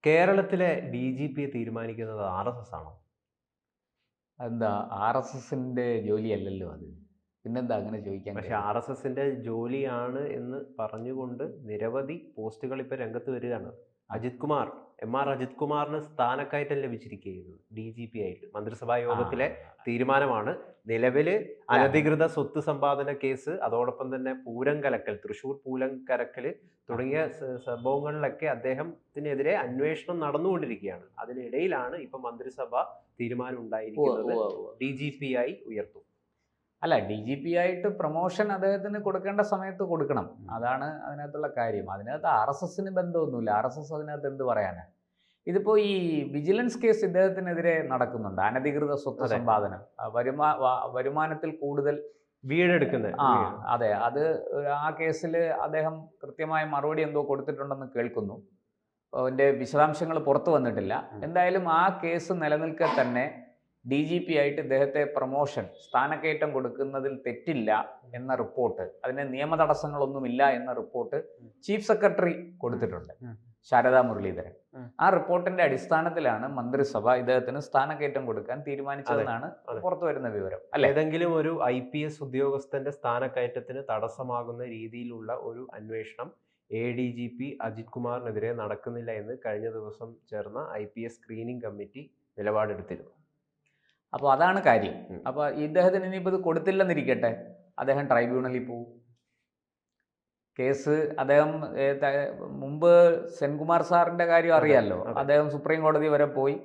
കേരളത്തിലെ D G പിയെ തീരുമാനിക്കുന്നത് RSS ആണോ? എന്താ RSSന്റെ ജോലിയല്ലല്ലോ അത്. പിന്നെന്താ അങ്ങനെ ചോദിക്കാൻ പക്ഷെ കാര്യം? RSSന്റെ ജോലിയാണ് എന്ന് പറഞ്ഞുകൊണ്ട് നിരവധി പോസ്റ്റുകൾ ഇപ്പോൾ രംഗത്ത് വരികയാണ്. അജിത് കുമാറിന് സ്ഥാനക്കയറ്റം ലഭിച്ചിരിക്കുകയാണ് DGP ആയിട്ട്. മന്ത്രിസഭാ ആ, യോഗത്തിലെ തീരുമാനമാണ്. നിലവിൽ അല്ല അനധികൃത സ്വത്ത് സമ്പാദന കേസ്, അതോടൊപ്പം തന്നെ പൂരം കലക്കൽ, തൃശ്ശൂർ പൂരം കലക്കൽ ആ, തുടങ്ങിയ സംഭവങ്ങളിലൊക്കെ അദ്ദേഹത്തിനെതിരെ അന്വേഷണം നടന്നുകൊണ്ടിരിക്കുകയാണ്. അതിനിടയിലാണ് ഇപ്പം മന്ത്രിസഭ തീരുമാനം ഉവ്വ് ഉണ്ടായിരിക്കുന്നത് ഉവ്വ് ഉവ്വ്. DGP ആയി ഉയർത്തും. അല്ല, DGP ആയിട്ട് പ്രൊമോഷൻ അദ്ദേഹത്തിന് കൊടുക്കേണ്ട സമയത്ത് കൊടുക്കണം. ഉം. അതാണ് അതിനകത്തുള്ള കാര്യം. അതിനകത്ത് RSSന് ബന്ധമൊന്നുമില്ല. RSS അതിനകത്ത് എന്ത് പറയാനാ? ഇതിപ്പോ ഈ വിജിലൻസ് കേസ് ഇദ്ദേഹത്തിനെതിരെ നടക്കുന്നുണ്ട്. അനധികൃത സ്വത്ത് അതെ. സമ്പാദനം, വരുമാനത്തിൽ കൂടുതൽ. വീടെടുക്കുന്നത് ആ, അതെ. അത് ആ കേസിൽ അദ്ദേഹം കൃത്യമായ മറുപടി എന്തോ കൊടുത്തിട്ടുണ്ടെന്ന് കേൾക്കുന്നു. അതിൻ്റെ വിശദാംശങ്ങൾ പുറത്തു വന്നിട്ടില്ല. എന്തായാലും ആ കേസ് നിലനിൽക്കെ തന്നെ DGP ആയിട്ട് ഇദ്ദേഹത്തെ സ്ഥാനക്കയറ്റം കൊടുക്കുന്നതിൽ തെറ്റില്ല എന്ന റിപ്പോർട്ട്, അതിന് നിയമ തടസ്സങ്ങളൊന്നുമില്ല എന്ന റിപ്പോർട്ട് ചീഫ് സെക്രട്ടറി കൊടുത്തിട്ടുണ്ട്, ശാരദാ മുരളീധരൻ. ആ റിപ്പോർട്ടിന്റെ അടിസ്ഥാനത്തിലാണ് മന്ത്രിസഭ ഇദ്ദേഹത്തിന് സ്ഥാനക്കയറ്റം കൊടുക്കാൻ തീരുമാനിച്ചതെന്നാണ് പുറത്തു വരുന്ന വിവരം. അല്ലെ, ഏതെങ്കിലും ഒരു IPS ഉദ്യോഗസ്ഥന്റെ സ്ഥാനക്കയറ്റത്തിന് തടസ്സമാകുന്ന രീതിയിലുള്ള ഒരു അന്വേഷണം ADGP അജിത് കുമാറിനെതിരെ നടക്കുന്നില്ല എന്ന് കഴിഞ്ഞ ദിവസം ചേർന്ന IPS സ്ക്രീനിംഗ് കമ്മിറ്റി നിലപാടെടുത്തിരുന്നു. അപ്പോൾ അതാണ് കാര്യം. അപ്പോൾ ഇദ്ദേഹത്തിന് ഇനിയിപ്പോൾ ഇത് കൊടുത്തില്ലെന്നിരിക്കട്ടെ, അദ്ദേഹം ട്രൈബ്യൂണലിൽ പോകും. കേസ് അദ്ദേഹം മുമ്പ് സെൻകുമാർ സാറിൻ്റെ കാര്യം അറിയാമല്ലോ. അദ്ദേഹം സുപ്രീം കോടതി വരെ പോയി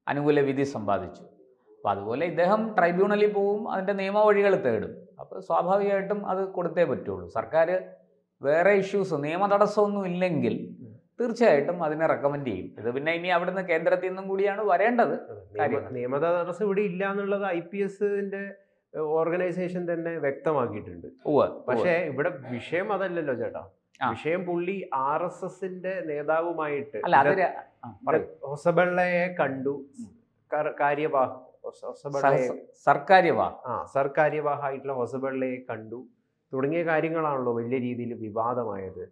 അനുകൂല വിധി സമ്പാദിച്ചു. അപ്പോൾ അതുപോലെ ഇദ്ദേഹം ട്രൈബ്യൂണലിൽ പോവും, അതിൻ്റെ നിയമവഴികൾ തേടും. അപ്പോൾ സ്വാഭാവികമായിട്ടും അത് കൊടുത്തേ പറ്റുള്ളൂ. സർക്കാർ വേറെ ഇഷ്യൂസ്, നിയമ തടസ്സമൊന്നും ഇല്ലെങ്കിൽ തീർച്ചയായിട്ടും അതിനെ റെക്കമെൻഡ് ചെയ്യും. ഇത് പിന്നെ ഇനി അവിടുന്ന് കേന്ദ്രത്തിൽ നിന്നും കൂടിയാണ് വരേണ്ടത്. നിയമ തടസ്സം ഇവിടെ ഇല്ല എന്നുള്ളത് IPSന്റെ ഓർഗനൈസേഷൻ തന്നെ വ്യക്തമാക്കിയിട്ടുണ്ട്. പക്ഷേ ഇവിടെ വിഷയം അതല്ലല്ലോ ചേട്ടാ. വിഷയം പുള്ളി RSSന്റെ നേതാവുമായിട്ട് ഹൊസബള്ളയെ കണ്ടു. സർക്കാര്യവാഹായിട്ടുള്ള ഹൊസബള്ളയെ കണ്ടു തുടങ്ങിയ കാര്യങ്ങളാണല്ലോ വലിയ രീതിയിൽ വിവാദമായത്.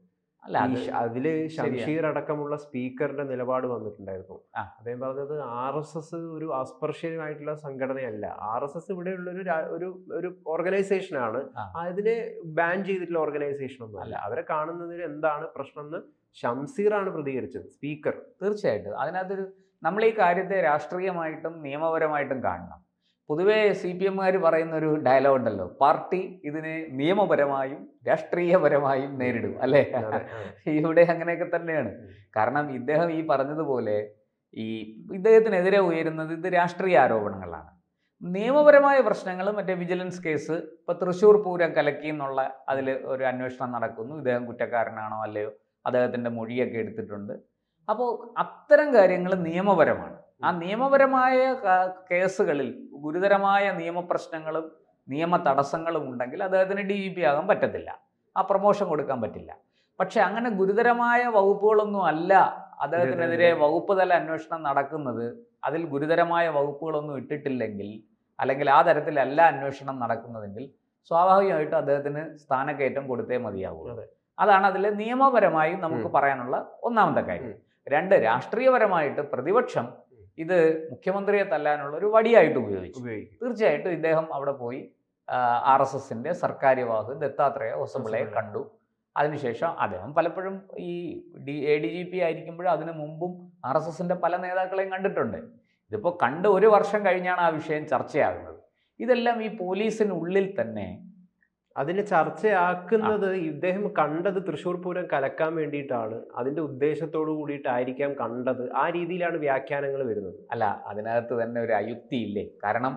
അതില് ഷംഷീർ അടക്കമുള്ള സ്പീക്കറിന്റെ നിലപാട് വന്നിട്ടുണ്ടായിരുന്നു. അദ്ദേഹം പറഞ്ഞത് RSS ഒരു അസ്പർശ്യമായിട്ടുള്ള സംഘടനയല്ല, RSS ഇവിടെയുള്ള ഒരു ഓർഗനൈസേഷനാണ്, അതിനെ ബാൻ ചെയ്തിട്ടുള്ള ഓർഗനൈസേഷൻ ഒന്നും അല്ല. അവരെ കാണുന്നതിന് എന്താണ് പ്രശ്നം എന്ന് ഷംസീറാണ് പ്രതികരിച്ചത്, സ്പീക്കർ. തീർച്ചയായിട്ടും അതിനകത്തൊരു, നമ്മൾ ഈ കാര്യത്തെ രാഷ്ട്രീയമായിട്ടും നിയമപരമായിട്ടും കാണണം. പൊതുവേ CPMകാർ പറയുന്ന ഒരു ഡയലോഗ് ഉണ്ടല്ലോ, പാർട്ടി ഇതിനെ നിയമപരമായും രാഷ്ട്രീയപരമായും നേരിടും, അല്ലേ? ഇവിടെ അങ്ങനെയൊക്കെ തന്നെയാണ്. കാരണം ഇദ്ദേഹം ഈ പറഞ്ഞതുപോലെ ഇദ്ദേഹത്തിനെതിരെ ഉയരുന്നത് ഇത് രാഷ്ട്രീയ ആരോപണങ്ങളാണ്. നിയമപരമായ പ്രശ്നങ്ങൾ, മറ്റേ വിജിലൻസ് കേസ്, ഇപ്പോൾ തൃശ്ശൂർ പൂരം കലക്കി എന്നുള്ള അതിൽ ഒരു അന്വേഷണം നടക്കുന്നു. ഇദ്ദേഹം കുറ്റക്കാരനാണോ അല്ലയോ, അദ്ദേഹത്തിൻ്റെ മൊഴിയൊക്കെ എടുത്തിട്ടുണ്ട്. അപ്പോൾ അത്തരം കാര്യങ്ങൾ നിയമപരമാണ്. ആ നിയമപരമായ കേസുകളിൽ ഗുരുതരമായ നിയമപ്രശ്നങ്ങളും നിയമ തടസ്സങ്ങളും ഉണ്ടെങ്കിൽ അദ്ദേഹത്തിന് DGP ആകാൻ പറ്റത്തില്ല, ആ പ്രൊമോഷൻ കൊടുക്കാൻ പറ്റില്ല. പക്ഷെ അങ്ങനെ ഗുരുതരമായ വകുപ്പുകളൊന്നും അല്ല അദ്ദേഹത്തിനെതിരെ വകുപ്പ് തല അന്വേഷണം നടക്കുന്നത്. അതിൽ ഗുരുതരമായ വകുപ്പുകളൊന്നും ഇട്ടിട്ടില്ലെങ്കിൽ, അല്ലെങ്കിൽ ആ തരത്തിലല്ല അന്വേഷണം നടക്കുന്നതെങ്കിൽ സ്വാഭാവികമായിട്ടും അദ്ദേഹത്തിന് സ്ഥാനക്കയറ്റം കൊടുത്തേ മതിയാവുള്ളൂ. അതാണ് അതിൽ നിയമപരമായും നമുക്ക് പറയാനുള്ള ഒന്നാമത്തെ കാര്യം. രണ്ട്, രാഷ്ട്രീയപരമായിട്ട് പ്രതിപക്ഷം ഇത് മുഖ്യമന്ത്രിയെ തല്ലാനുള്ള ഒരു വടിയായിട്ട് ഉപയോഗിച്ചു. തീർച്ചയായിട്ടും ഇദ്ദേഹം അവിടെ പോയി RSSന്റെ സർക്കാര്യവാഹ് ദത്താത്രേയ ഹൊസബളയെ കണ്ടു. അതിനുശേഷം അദ്ദേഹം പലപ്പോഴും ഈ ADGP ആയിരിക്കുമ്പോഴും അതിനു മുമ്പും RSSന്റെ പല നേതാക്കളെയും കണ്ടിട്ടുണ്ട്. ഇതിപ്പോൾ കണ്ട് 1 വർഷം കഴിഞ്ഞാണ് ആ വിഷയം ചർച്ചയാകുന്നത്. ഇതെല്ലാം ഈ പോലീസിനുള്ളിൽ തന്നെ അതിനെ ചർച്ചയാക്കുന്നത്. ഇദ്ദേഹം കണ്ടത് തൃശ്ശൂർ പൂരം കലക്കാൻ വേണ്ടിയിട്ടാണ്, അതിന്റെ ഉദ്ദേശത്തോടു കൂടിയിട്ടായിരിക്കാം കണ്ടത്. ആ രീതിയിലാണ് വ്യാഖ്യാനങ്ങൾ വരുന്നത്. അല്ല, അതിനകത്ത് തന്നെ ഒരു അയുക്തിയില്ലേ? കാരണം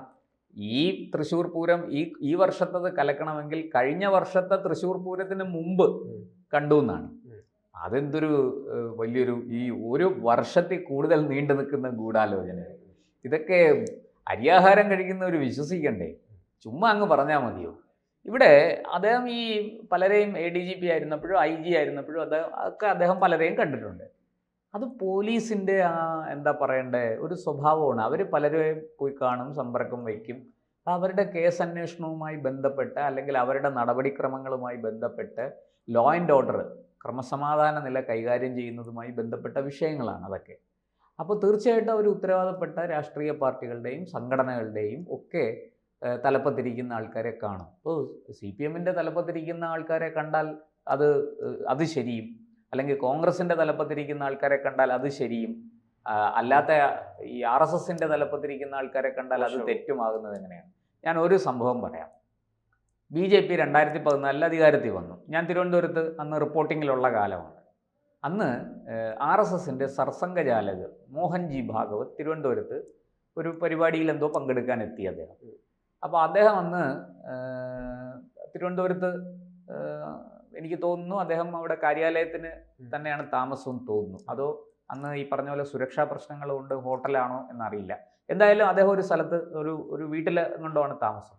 ഈ തൃശ്ശൂർ പൂരം ഈ വർഷത്തത് കലക്കണമെങ്കിൽ കഴിഞ്ഞ വർഷത്തെ തൃശ്ശൂർ പൂരത്തിന് മുമ്പ് കണ്ടു എന്നാണ്. അതെന്തൊരു വലിയൊരു, ഈ 1 വർഷത്തിൽ കൂടുതൽ നീണ്ടു നിൽക്കുന്ന ഗൂഢാലോചന. ഇതൊക്കെ അരിയാഹാരം കഴിക്കുന്നവർ വിശ്വസിക്കണ്ടേ? ചുമ്മാ അങ്ങ് പറഞ്ഞാൽ മതിയോ? ഇവിടെ അദ്ദേഹം ഈ പലരെയും ADGP ആയിരുന്നപ്പോഴും IG ആയിരുന്നപ്പോഴും അദ്ദേഹം പലരെയും കണ്ടിട്ടുണ്ട്. അത് പോലീസിൻ്റെ എന്താ പറയണ്ടേ ഒരു സ്വഭാവമാണ്. അവർ പലരെയും പോയി കാണും, സമ്പർക്കം വയ്ക്കും. അവരുടെ കേസ് അന്വേഷണവുമായി ബന്ധപ്പെട്ട് അല്ലെങ്കിൽ അവരുടെ നടപടിക്രമങ്ങളുമായി ബന്ധപ്പെട്ട് ലോ ആൻഡ് ഓർഡർ, ക്രമസമാധാന നില കൈകാര്യം ചെയ്യുന്നതുമായി ബന്ധപ്പെട്ട വിഷയങ്ങളാണ് അതൊക്കെ. അപ്പോൾ തീർച്ചയായിട്ടും അവർ ഉത്തരവാദപ്പെട്ട രാഷ്ട്രീയ പാർട്ടികളുടെയും സംഘടനകളുടെയും ഒക്കെ തലപ്പത്തിരിക്കുന്ന ആൾക്കാരെ കാണും. ഇപ്പോൾ CPM-ന്റെ തലപ്പത്തിരിക്കുന്ന ആൾക്കാരെ കണ്ടാൽ അത് ശരിയും, അല്ലെങ്കിൽ കോൺഗ്രസിൻ്റെ തലപ്പത്തിരിക്കുന്ന ആൾക്കാരെ കണ്ടാൽ അത് ശരിയും, അല്ലാത്ത ഈ RSSന്റെ തലപ്പത്തിരിക്കുന്ന ആൾക്കാരെ കണ്ടാൽ അത് തെറ്റുമാകുന്നത് എങ്ങനെയാണ്? ഞാൻ ഒരു സംഭവം പറയാം. BJP 2014 അധികാരത്തിൽ വന്നു. ഞാൻ തിരുവനന്തപുരത്ത് അന്ന് റിപ്പോർട്ടിങ്ങിലുള്ള കാലമാണ്. അന്ന് RSSന്റെ സർസംഘചാലക് മോഹൻജി ഭാഗവത് തിരുവനന്തപുരത്ത് ഒരു പരിപാടിയിൽ എന്തോ പങ്കെടുക്കാൻ എത്തി അദ്ദേഹം. അപ്പോൾ അദ്ദേഹം അന്ന് തിരുവനന്തപുരത്ത് എനിക്ക് തോന്നുന്നു അദ്ദേഹം അവിടെ കാര്യാലയത്തിന് തന്നെയാണ് താമസവും തോന്നുന്നു. അതോ അന്ന് ഈ പറഞ്ഞ പോലെ സുരക്ഷാ പ്രശ്നങ്ങൾ കൊണ്ട് ഹോട്ടലാണോ എന്നറിയില്ല. എന്തായാലും അദ്ദേഹം ഒരു സ്ഥലത്ത് ഒരു വീട്ടിൽ കൊണ്ടുമാണ് താമസം.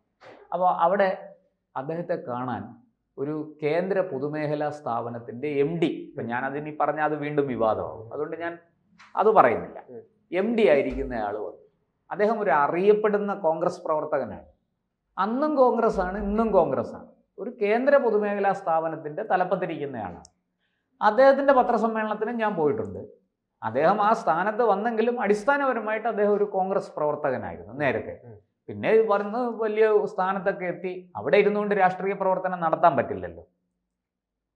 അപ്പോൾ അവിടെ അദ്ദേഹത്തെ കാണാൻ ഒരു കേന്ദ്ര പൊതുമേഖലാ സ്ഥാപനത്തിൻ്റെ MD, ഇപ്പം ഞാനതിനി പറഞ്ഞാൽ അത് വീണ്ടും വിവാദമാകും, അതുകൊണ്ട് ഞാൻ അത് പറയുന്നില്ല, MD ആയിരിക്കുന്നയാൾ വന്നു. അദ്ദേഹം ഒരു അറിയപ്പെടുന്ന കോൺഗ്രസ് പ്രവർത്തകനാണ്. അന്നും കോൺഗ്രസ്സാണ്, ഇന്നും കോൺഗ്രസ്സാണ്. ഒരു കേന്ദ്ര പൊതുമേഖലാ സ്ഥാപനത്തിൻ്റെ തലപ്പത്തിരിക്കുന്നയാളാണ്. അദ്ദേഹത്തിൻ്റെ പത്രസമ്മേളനത്തിന് ഞാൻ പോയിട്ടുണ്ട്. അദ്ദേഹം ആ സ്ഥാനത്ത് വന്നെങ്കിലും അടിസ്ഥാനപരമായിട്ട് അദ്ദേഹം ഒരു കോൺഗ്രസ് പ്രവർത്തകനായിരുന്നു നേരത്തെ. പിന്നെ പറഞ്ഞ് വലിയ സ്ഥാനത്തൊക്കെ എത്തി. അവിടെ ഇരുന്നുകൊണ്ട് രാഷ്ട്രീയ പ്രവർത്തനം നടത്താൻ പറ്റില്ലല്ലോ.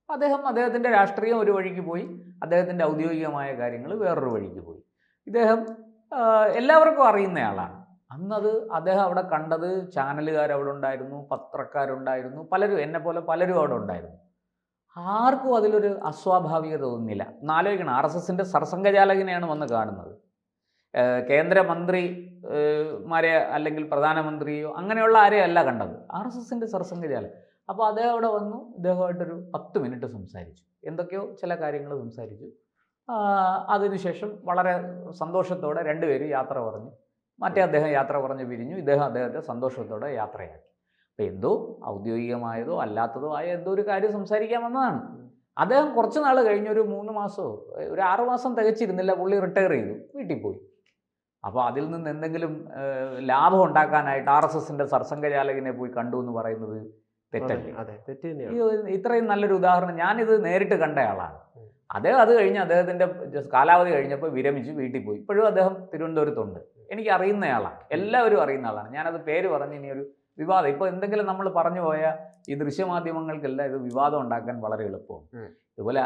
അദ്ദേഹത്തിൻ്റെ രാഷ്ട്രീയം ഒരു വഴിക്ക് പോയി, അദ്ദേഹത്തിൻ്റെ ഔദ്യോഗികമായ കാര്യങ്ങൾ വേറൊരു വഴിക്ക് പോയി. ഇദ്ദേഹം എല്ലാവർക്കും അറിയുന്നയാളാണ്. അന്നത് അദ്ദേഹം അവിടെ കണ്ടത് ചാനലുകാരവിടെ ഉണ്ടായിരുന്നു, പത്രക്കാരുണ്ടായിരുന്നു, പലരും, എന്നെപ്പോലെ പലരും അവിടെ ഉണ്ടായിരുന്നു. ആർക്കും അതിലൊരു അസ്വാഭാവികത തോന്നില്ല. എന്നാലോചിക്കണം, RSSന്റെ സർസംഘചാലകനെയാണ് വന്ന് കാണുന്നത്. കേന്ദ്രമന്ത്രിമാരെ അല്ലെങ്കിൽ പ്രധാനമന്ത്രിയോ അങ്ങനെയുള്ള ആരെയല്ല കണ്ടത്, RSSന്റെ സർസംഘചാലകൻ. അപ്പോൾ അദ്ദേഹം അവിടെ വന്നു, ഇദ്ദേഹമായിട്ടൊരു 10 മിനിറ്റ് സംസാരിച്ചു, എന്തൊക്കെയോ ചില കാര്യങ്ങൾ സംസാരിച്ചു. അതിനുശേഷം വളരെ സന്തോഷത്തോടെ രണ്ടുപേരും യാത്ര പറഞ്ഞു. അദ്ദേഹം യാത്ര പറഞ്ഞ് പിരിഞ്ഞു, അദ്ദേഹത്തെ സന്തോഷത്തോടെ യാത്രയാക്കി. അപ്പോൾ എന്തോ ഔദ്യോഗികമായതോ അല്ലാത്തതോ ആയ എന്തോ ഒരു കാര്യം സംസാരിക്കാൻ വന്നതാണ്. അദ്ദേഹം കുറച്ച് നാൾ കഴിഞ്ഞ് ഒരു 3 മാസമോ ഒരു 6 മാസം തികച്ചിരുന്നില്ല, പുള്ളി റിട്ടയർ ചെയ്തു, വീട്ടിൽ പോയി. അപ്പോൾ അതിൽ നിന്ന് എന്തെങ്കിലും ലാഭം ഉണ്ടാക്കാനായിട്ട് RSSന്റെ സർസംഘചാലകനെ പോയി കണ്ടു എന്ന് പറയുന്നത് തെറ്റല്ലേ? ഇത്രയും നല്ലൊരു ഉദാഹരണം ഞാനിത് നേരിട്ട് കണ്ടയാളാണ്. അദ്ദേഹം അത് കഴിഞ്ഞ് അദ്ദേഹത്തിൻ്റെ കാലാവധി കഴിഞ്ഞപ്പോൾ വിരമിച്ച് വീട്ടിൽ പോയി. ഇപ്പോഴും അദ്ദേഹം തിരുവനന്തപുരത്തുണ്ട്. എനിക്ക് അറിയുന്നയാളാണ്, എല്ലാവരും അറിയുന്ന ആളാണ്. ഞാനത് പേര് പറഞ്ഞ് ഇനി ഒരു വിവാദം, ഇപ്പോൾ എന്തെങ്കിലും നമ്മൾ പറഞ്ഞു പോയാൽ ഈ ദൃശ്യമാധ്യമങ്ങൾക്കെല്ലാം ഇത് വിവാദം ഉണ്ടാക്കാൻ വളരെ എളുപ്പമാണ്. ഇതുപോലെ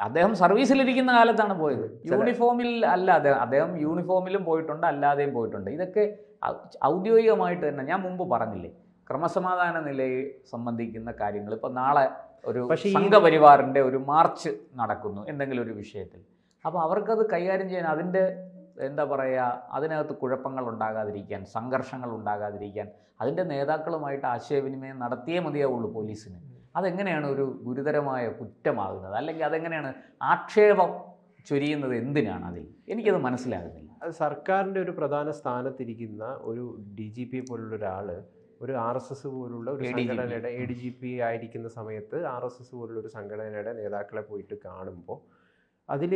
അദ്ദേഹം സർവീസിലിരിക്കുന്ന കാലത്താണ് പോയത്, യൂണിഫോമിൽ അല്ല. അദ്ദേഹം യൂണിഫോമിലും പോയിട്ടുണ്ട്, അല്ലാതെയും പോയിട്ടുണ്ട്. ഇതൊക്കെ ഔദ്യോഗികമായിട്ട് തന്നെ. ഞാൻ മുമ്പ് പറഞ്ഞില്ലേ, ക്രമസമാധാന നിലയെ സംബന്ധിക്കുന്ന കാര്യങ്ങൾ. ഇപ്പോൾ നാളെ ഒരു സംഘപരിവാറിൻ്റെ ഒരു മാർച്ച് നടക്കുന്നു എന്തെങ്കിലും ഒരു വിഷയത്തിൽ. അപ്പോൾ അവർക്കത് കൈകാര്യം ചെയ്യാൻ, അതിൻ്റെ എന്താ പറയുക, അതിനകത്ത് കുഴപ്പങ്ങൾ ഉണ്ടാകാതിരിക്കാൻ, സംഘർഷങ്ങൾ ഉണ്ടാകാതിരിക്കാൻ അതിൻ്റെ നേതാക്കളുമായിട്ട് ആശയവിനിമയം നടത്തിയേ മതിയാവുള്ളൂ പോലീസിന്. അതെങ്ങനെയാണ് ഒരു ഗുരുതരമായ കുറ്റമാകുന്നത്? അല്ലെങ്കിൽ അതെങ്ങനെയാണ് ആക്ഷേപം ചൊരിയുന്നത്? എന്തിനാണ് അതിൽ? എനിക്കത് മനസ്സിലാകുന്നില്ല. സർക്കാരിൻ്റെ ഒരു പ്രധാന സ്ഥാനത്തിരിക്കുന്ന ഒരു DGP പോലുള്ള ഒരാൾ ഒരു RSS പോലുള്ള ഒരു സംഘടനയുടെ ADGP ആയിരിക്കുന്ന സമയത്ത് RSS പോലുള്ള ഒരു സംഘടനയുടെ നേതാക്കളെ പോയിട്ട് കാണുമ്പോൾ അതിൽ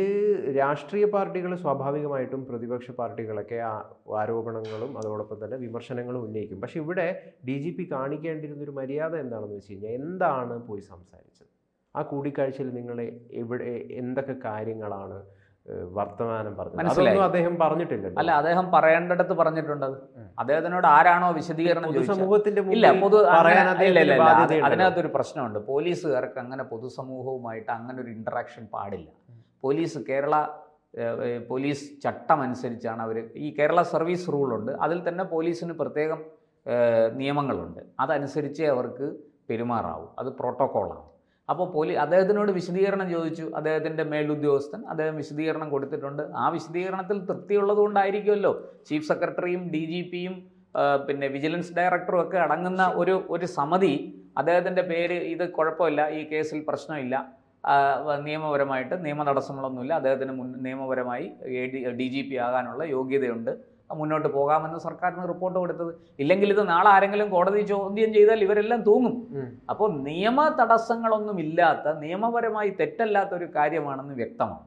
രാഷ്ട്രീയ പാർട്ടികൾ സ്വാഭാവികമായിട്ടും പ്രതിപക്ഷ പാർട്ടികളൊക്കെ ആരോപണങ്ങളും അതോടൊപ്പം തന്നെ വിമർശനങ്ങളും ഉന്നയിക്കും. പക്ഷെ ഇവിടെ DGP കാണിക്കേണ്ടിയിരുന്നൊരു മര്യാദ എന്താണെന്ന് വെച്ച് കഴിഞ്ഞാൽ, എന്താണ് പോയി സംസാരിച്ചത്? ആ കൂടിക്കാഴ്ചയിൽ നിങ്ങൾ എന്തൊക്കെ കാര്യങ്ങളാണ് വർത്തമാനം പറഞ്ഞത്? അതൊന്നും അദ്ദേഹം പറഞ്ഞിട്ടില്ല. അല്ല, അദ്ദേഹം പറയേണ്ടടുത്ത് പറഞ്ഞിട്ടുണ്ട്. അദ്ദേഹത്തിനോട് ആരാണോ വിശദീകരണം സമൂഹത്തിന്റെ അതിനകത്തൊരു പ്രശ്നമുണ്ട്. പോലീസുകാർക്ക് അങ്ങനെ പൊതുസമൂഹവുമായിട്ട് അങ്ങനെ ഒരു ഇന്ററാക്ഷൻ പാടില്ല. കേരള പോലീസ് ചട്ടം അനുസരിച്ചാണ് അവർ, ഈ കേരള സർവീസ് റൂളുണ്ട്, അതിൽ തന്നെ പോലീസിന് പ്രത്യേകം നിയമങ്ങളുണ്ട്. അതനുസരിച്ചേ അവർക്ക് പെരുമാറാവും, അത് പ്രോട്ടോക്കോളാണ്. അപ്പോൾ അദ്ദേഹത്തിനോട് വിശദീകരണം ചോദിച്ചു. അദ്ദേഹത്തിൻ്റെ മേലുദ്യോഗസ്ഥൻ അദ്ദേഹം വിശദീകരണം കൊടുത്തിട്ടുണ്ട്. ആ വിശദീകരണത്തിൽ തൃപ്തിയുള്ളത് കൊണ്ടായിരിക്കുമല്ലോ ചീഫ് സെക്രട്ടറിയും DGPയും പിന്നെ വിജിലൻസ് ഡയറക്ടറും ഒക്കെ അടങ്ങുന്ന ഒരു സമിതി അദ്ദേഹത്തിൻ്റെ പേര്, ഇത് കുഴപ്പമില്ല, ഈ കേസിൽ പ്രശ്നമില്ല, നിയമപരമായിട്ട് നിയമ തടസ്സങ്ങളൊന്നുമില്ല, അദ്ദേഹത്തിന് നിയമപരമായി DGP ആകാനുള്ള യോഗ്യതയുണ്ട്, മുന്നോട്ട് പോകാമെന്ന് സർക്കാരിന് റിപ്പോർട്ട് കൊടുത്തത്. ഇല്ലെങ്കിൽ ഇത് നാളെ ആരെങ്കിലും കോടതി ചോദ്യം ചെയ്താൽ ഇവരെല്ലാം തൂങ്ങും. അപ്പോൾ നിയമ തടസ്സങ്ങളൊന്നുമില്ലാത്ത, നിയമപരമായി തെറ്റല്ലാത്ത ഒരു കാര്യമാണെന്ന് വ്യക്തമാണ്.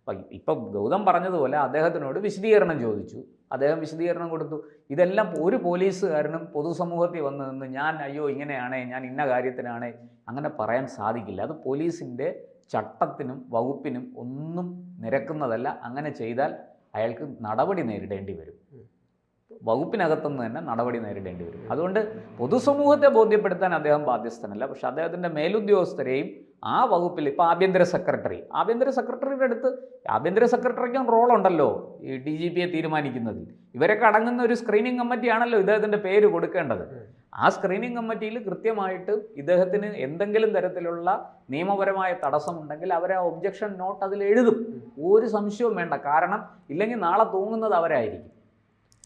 അപ്പം ഇപ്പം ഗൗതം പറഞ്ഞതുപോലെ അദ്ദേഹത്തിനോട് വിശദീകരണം ചോദിച്ചു, അദ്ദേഹം വിശദീകരണം കൊടുത്തു. ഇതെല്ലാം ഒരു പോലീസുകാരനും പൊതുസമൂഹത്തിൽ വന്ന് നിന്ന് അയ്യോ ഇങ്ങനെയാണേ, ഞാൻ ഇന്ന കാര്യത്തിനാണേ, അങ്ങനെ പറയാൻ സാധിക്കില്ല. അത് പോലീസിൻ്റെ ചട്ടത്തിനും വകുപ്പിനും ഒന്നും നിരക്കുന്നതല്ല. അങ്ങനെ ചെയ്താൽ അയാൾക്ക് നടപടി നേരിടേണ്ടി വരും. വകുപ്പിനകത്തുനിന്ന് തന്നെ നടപടി നേരിടേണ്ടി വരും. അതുകൊണ്ട് പൊതുസമൂഹത്തെ ബോധ്യപ്പെടുത്താൻ അദ്ദേഹം ബാധ്യസ്ഥനല്ല. പക്ഷെ അദ്ദേഹത്തിൻ്റെ മേലുദ്യോഗസ്ഥരെയും ആ വകുപ്പിൽ ഇപ്പോൾ ആഭ്യന്തര സെക്രട്ടറിയുടെ അടുത്ത് ആഭ്യന്തര സെക്രട്ടറിക്കും റോളുണ്ടല്ലോ ഈ DGPയെ തീരുമാനിക്കുന്നതിൽ. ഇവരൊക്കെ അടങ്ങുന്ന ഒരു സ്ക്രീനിങ് കമ്മിറ്റിയാണല്ലോ ഇദ്ദേഹത്തിൻ്റെ പേര് കൊടുക്കേണ്ടത്. ആ സ്ക്രീനിങ് കമ്മിറ്റിയിൽ കൃത്യമായിട്ട് ഇദ്ദേഹത്തിന് എന്തെങ്കിലും തരത്തിലുള്ള നിയമപരമായ തടസ്സമുണ്ടെങ്കിൽ അവർ ആ ഒബ്ജക്ഷൻ നോട്ട് അതിൽ എഴുതും. ഒരു സംശയവും വേണ്ട. കാരണം ഇല്ലെങ്കിൽ നാളെ തൂങ്ങുന്നത് അവരായിരിക്കും.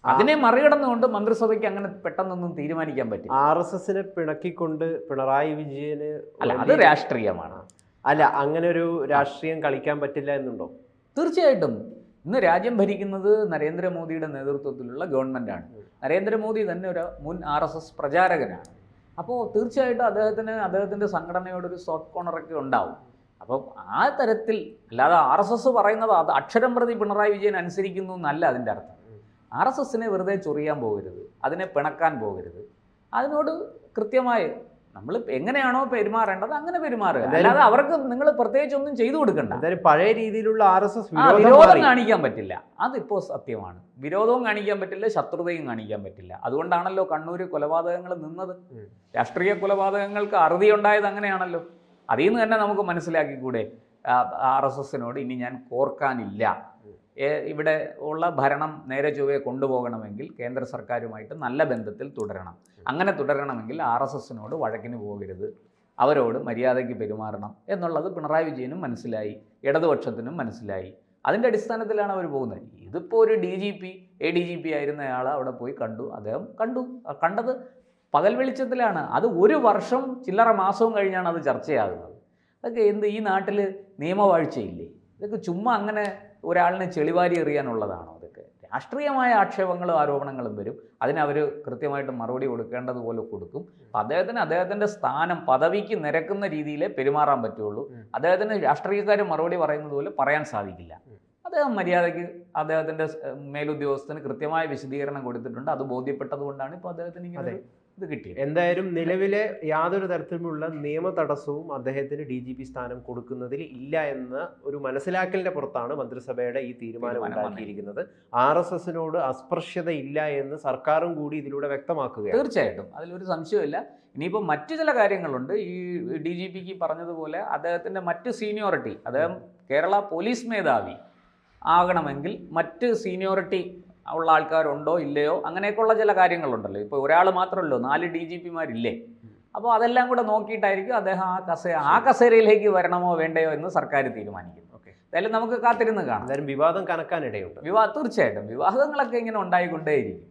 അതിനെ മറികടന്നുകൊണ്ട് മന്ത്രിസഭയ്ക്ക് അങ്ങനെ പെട്ടെന്നൊന്നും തീരുമാനിക്കാൻ പറ്റില്ല. RSSനെ പിണക്കിക്കൊണ്ട് പിണറായി വിജയന് അല്ല, അത് രാഷ്ട്രീയമാണ്. അല്ല, അങ്ങനെ ഒരു രാഷ്ട്രീയം കളിക്കാൻ പറ്റില്ല എന്നുണ്ടോ? തീർച്ചയായിട്ടും. ഇന്ന് രാജ്യം ഭരിക്കുന്നത് നരേന്ദ്രമോദിയുടെ നേതൃത്വത്തിലുള്ള ഗവൺമെൻറ്റാണ്. നരേന്ദ്രമോദി തന്നെ ഒരു മുൻ RSS പ്രചാരകനാണ്. അപ്പോൾ തീർച്ചയായിട്ടും അദ്ദേഹത്തിൻ്റെ സംഘടനയോടൊരു സോഫ്റ്റ് കോർണറൊക്കെ ഉണ്ടാവും. അപ്പം ആ തരത്തിൽ അല്ലാതെ RSS പറയുന്നത് അത് അക്ഷരം പ്രതി പിണറായി വിജയൻ അനുസരിക്കുന്നു എന്നല്ല അതിൻ്റെ അർത്ഥം. RSSനെ വെറുതെ ചൊറിയാൻ പോകരുത്, അതിനെ പിണക്കാൻ പോകരുത്. അതിനോട് കൃത്യമായി നമ്മൾ എങ്ങനെയാണോ പെരുമാറേണ്ടത് അങ്ങനെ പെരുമാറുക. അല്ലാതെ അവർക്ക് നിങ്ങൾ പ്രത്യേകിച്ച് ഒന്നും ചെയ്തു കൊടുക്കണ്ട. പഴയ രീതിയിലുള്ള RSS വിരോധം കാണിക്കാൻ പറ്റില്ല. അതിപ്പോൾ സത്യമാണ്. വിരോധവും കാണിക്കാൻ പറ്റില്ല, ശത്രുതയും കാണിക്കാൻ പറ്റില്ല. അതുകൊണ്ടാണല്ലോ കണ്ണൂർ കൊലപാതകങ്ങൾ നിന്നത്. രാഷ്ട്രീയ കൊലപാതകങ്ങൾക്ക് അറുതി ഉണ്ടായത് അങ്ങനെയാണല്ലോ. അതിൽ നിന്ന് തന്നെ നമുക്ക് മനസ്സിലാക്കിക്കൂടെ RSSനോട് ഇനി ഞാൻ കോർക്കാനില്ല. ഇവിടെ ഉള്ള ഭരണം നേരെ ചൊവ്വേ കൊണ്ടുപോകണമെങ്കിൽ കേന്ദ്ര സർക്കാരുമായിട്ട് നല്ല ബന്ധത്തിൽ തുടരണം. അങ്ങനെ തുടരണമെങ്കിൽ RSSനോട് വഴക്കിന് പോകരുത്, അവരോട് മര്യാദയ്ക്ക് പെരുമാറണം എന്നുള്ളത് പിണറായി വിജയനും മനസ്സിലായി, ഇടതുപക്ഷത്തിനും മനസ്സിലായി. അതിൻ്റെ അടിസ്ഥാനത്തിലാണ് അവർ പോകുന്നത്. ഇതിപ്പോൾ ഒരു ADGP ആയിരുന്നയാൾ അവിടെ പോയി കണ്ടു. അദ്ദേഹം കണ്ടത് പകൽ വെളിച്ചത്തിലാണ്. അത് 1 വർഷം ചില്ലറ മാസവും കഴിഞ്ഞാണ് അത് ചർച്ചയാകുന്നത്. അതൊക്കെ ഈ നാട്ടിൽ നിയമവാഴ്ചയില്ലേ? ഇതൊക്കെ ചുമ്മാ അങ്ങനെ ഒരാളിനെ ചെളിവാരി എറിയാനുള്ളതാണോ? അതൊക്കെ രാഷ്ട്രീയമായ ആക്ഷേപങ്ങളും ആരോപണങ്ങളും വരും. അതിനവർ കൃത്യമായിട്ട് മറുപടി കൊടുക്കേണ്ടതുപോലെ കൊടുക്കും. അദ്ദേഹത്തിൻ്റെ സ്ഥാനം പദവിക്ക് നിരക്കുന്ന രീതിയിലേ പെരുമാറാൻ പറ്റുള്ളൂ. അദ്ദേഹത്തിന് രാഷ്ട്രീയക്കാർ മറുപടി പറയുന്നത് പോലെ പറയാൻ സാധിക്കില്ല. അദ്ദേഹം മര്യാദയ്ക്ക് അദ്ദേഹത്തിൻ്റെ മേലുദ്യോഗസ്ഥന് കൃത്യമായ വിശദീകരണം കൊടുത്തിട്ടുണ്ട്. അത് ബോധ്യപ്പെട്ടതുകൊണ്ടാണ് ഇപ്പോൾ അദ്ദേഹത്തിന് ഇങ്ങനെ ഇത് കിട്ടിയത്. എന്തായാലും നിലവിലെ യാതൊരു തരത്തിലുമുള്ള നിയമ തടസ്സവും അദ്ദേഹത്തിന് DGP സ്ഥാനം കൊടുക്കുന്നതിൽ ഇല്ല എന്ന ഒരു മനസ്സിലാക്കലിന്റെ പുറത്താണ് മന്ത്രിസഭയുടെ ഈ തീരുമാനം ഉണ്ടാക്കിയിരിക്കുന്നത്. RSSനോട് അസ്പൃശ്യത ഇല്ല എന്ന് സർക്കാരും കൂടി ഇതിലൂടെ വ്യക്തമാക്കുകയാണ്. തീർച്ചയായിട്ടും അതിലൊരു സംശയമില്ല. ഇനിയിപ്പോൾ മറ്റു ചില കാര്യങ്ങളുണ്ട്. ഈ DGPക്ക് പറഞ്ഞതുപോലെ അദ്ദേഹത്തിൻ്റെ മറ്റ് സീനിയോറിറ്റി, അദ്ദേഹം കേരള പോലീസ് മേധാവി ആകണമെങ്കിൽ മറ്റ് സീനിയോറിറ്റി ഉള്ള ആൾക്കാരുണ്ടോ ഇല്ലയോ അങ്ങനെയൊക്കെയുള്ള ചില കാര്യങ്ങളുണ്ടല്ലോ. ഇപ്പോൾ ഒരാൾ മാത്രമല്ലോ, 4 DGPമാരില്ലേ? അപ്പോൾ അതെല്ലാം കൂടെ നോക്കിയിട്ടായിരിക്കും അദ്ദേഹം ആ കസേരയിലേക്ക് വരണമോ വേണ്ടയോ എന്ന് സർക്കാർ തീരുമാനിക്കുന്നു. എന്തായാലും നമുക്ക് കാത്തിരുന്ന് കാണാം. വിവാദം കനക്കാനിടയുണ്ട്. തീർച്ചയായിട്ടും വിവാദങ്ങളൊക്കെ ഇങ്ങനെ ഉണ്ടായിക്കൊണ്ടേയിരിക്കും.